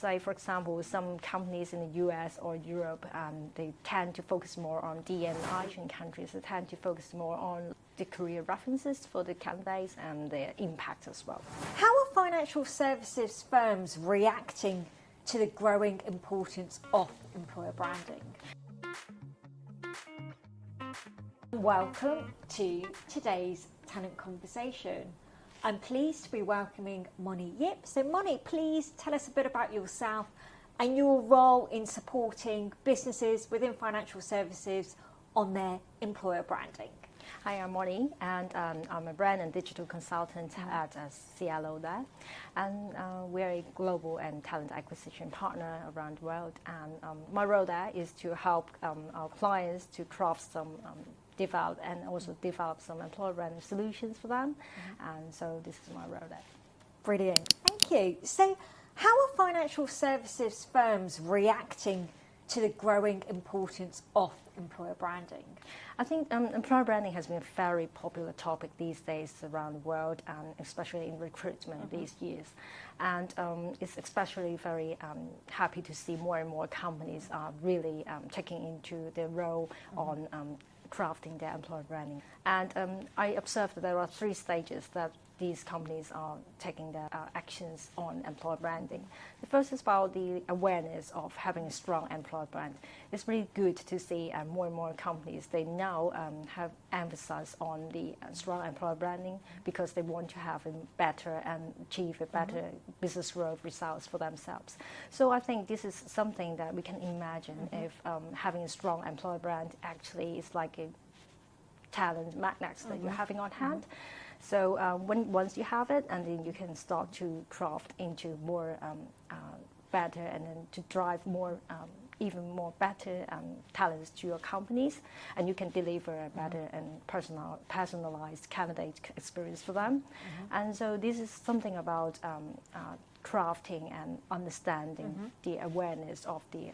say, for example, some companies in the US or Europe, they tend to focus more on D&I. Asian countries, they tend to focus more on the career references for the candidates and their impact as well. How are financial services firms reacting to the growing importance of employer branding? Welcome to today's Talent Conversation. I'm pleased to be welcoming Mony Yip. So Mony, please tell us a bit about yourself and your role in supporting businesses within financial services on their employer branding. Hi, I'm Mony, and I'm a brand and digital consultant at Cielo there. And we're a global and talent acquisition partner around the world. And my role there is to help our clients to craft some develop some employer branding solutions for them. And so this is my role there. Brilliant. Thank you. So how are financial services firms reacting to the growing importance of employer branding? I think employer branding has been a very popular topic these days around the world, and especially in recruitment these years. And it's especially very happy to see more and more companies are really taking into their role on crafting their employer branding. And I observed that there are 3 stages that these companies are taking their actions on employer branding. The first is about the awareness of having a strong employer brand. It's really good to see more and more companies, they now have emphasis on the strong employer branding because they want to have a better and achieve a better business growth results for themselves. So I think this is something that we can imagine if having a strong employer brand actually is like a talent magnet that you're having on hand. So once you have it, and then you can start to craft into more better, and then to drive more, even more better talents to your companies, and you can deliver a better and personalized candidate experience for them. And so this is something about crafting and understanding the awareness of the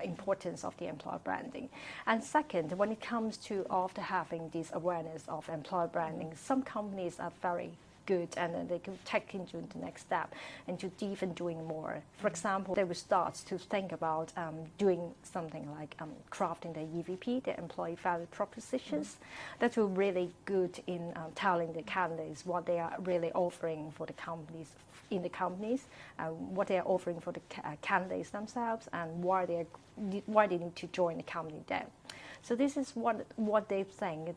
importance of the employer branding. And second, when it comes to after having this awareness of employer branding, some companies are very good, and then they can take into the next step into even doing more. For example, they will start to think about doing something like crafting their EVP, their employee value propositions. That will really good in telling the candidates what they are really offering for the companies, what they are offering for the candidates themselves, and why they need to join the company there. So this is what they think,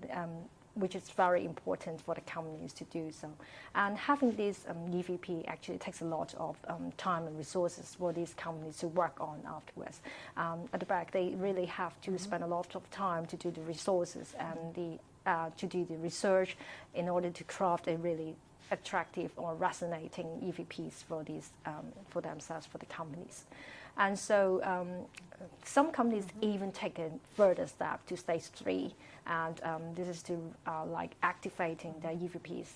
which is very important for the companies to do so. And having this EVP actually takes a lot of time and resources for these companies to work on afterwards. At the back, they really have to spend a lot of time to do the resources and to do the research in order to craft a really attractive or resonating EVPs for these for themselves, for the companies. And so some companies even take a further step to stage 3, and this is to like activating the EVPs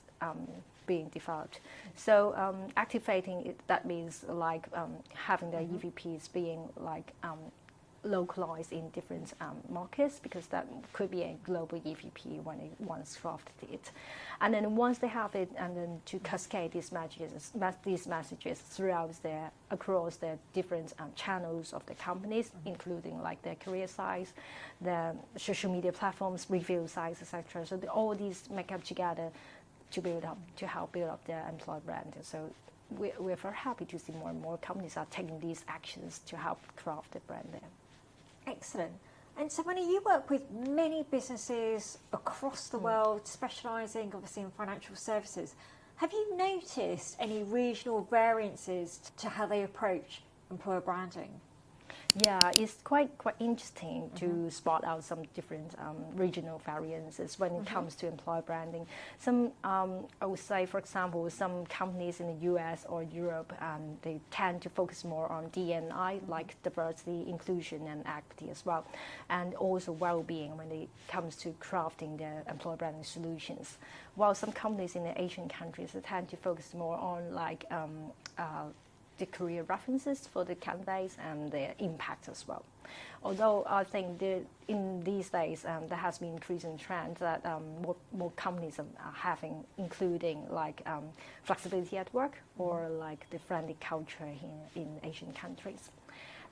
being developed. So activating it, that means like having the EVPs being like localized in different markets, because that could be a global EVP when they once crafted it. And then once they have it, and then to cascade these messages across their different channels of the companies, including like their career sites, the social media platforms, review sites, etc. So all these make up together to help build up their employer brand. So we're very happy to see more and more companies are taking these actions to help craft the brand there. Excellent. And so, Mony, you work with many businesses across the world, specialising obviously in financial services. Have you noticed any regional variances to how they approach employer branding? Yeah, it's quite interesting to spot out some different regional variances when it comes to employer branding. Some, I would say, for example, some companies in the US or Europe, they tend to focus more on D&I, like diversity, inclusion, and equity as well, and also well-being when it comes to crafting their employer branding solutions. While some companies in the Asian countries, they tend to focus more on like the career references for the candidates and their impact as well. Although I think in these days there has been increasing trend that more companies are having, including like flexibility at work or like the friendly culture in Asian countries.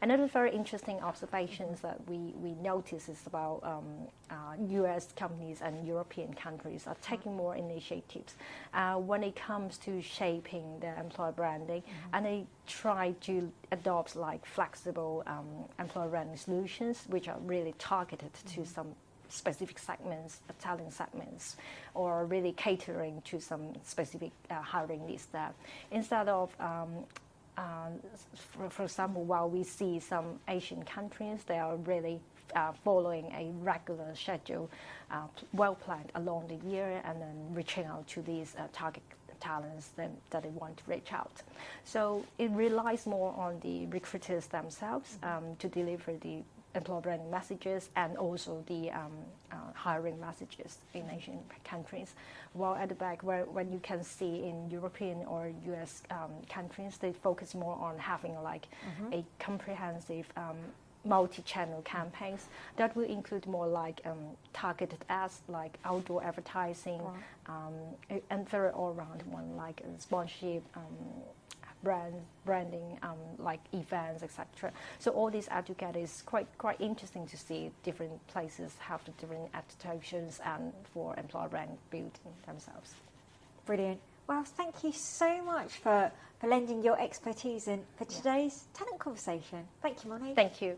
Another very interesting observations that we notice is about U.S. companies and European countries are taking more initiatives when it comes to shaping their employer branding, and they try to adopt like flexible employer branding solutions, which are really targeted to some specific segments, talent segments, or really catering to some specific hiring needs there. Instead of for example, while we see some Asian countries, they are really following a regular schedule, well planned along the year, and then reaching out to these target talents that they want to reach out. So it relies more on the recruiters themselves to deliver the employer branding messages and also the hiring messages in Asian countries. While at the back, when you can see in European or US countries, they focus more on having like a comprehensive multi-channel campaigns that will include more like targeted ads, like outdoor advertising, and very all-round one like sponsorship, branding, like events, etc. So all these add together is quite interesting to see different places have the different adaptations and for employer brand building themselves. Brilliant. Well, thank you so much for lending your expertise in for today's talent conversation. Thank you, Mony. Thank you.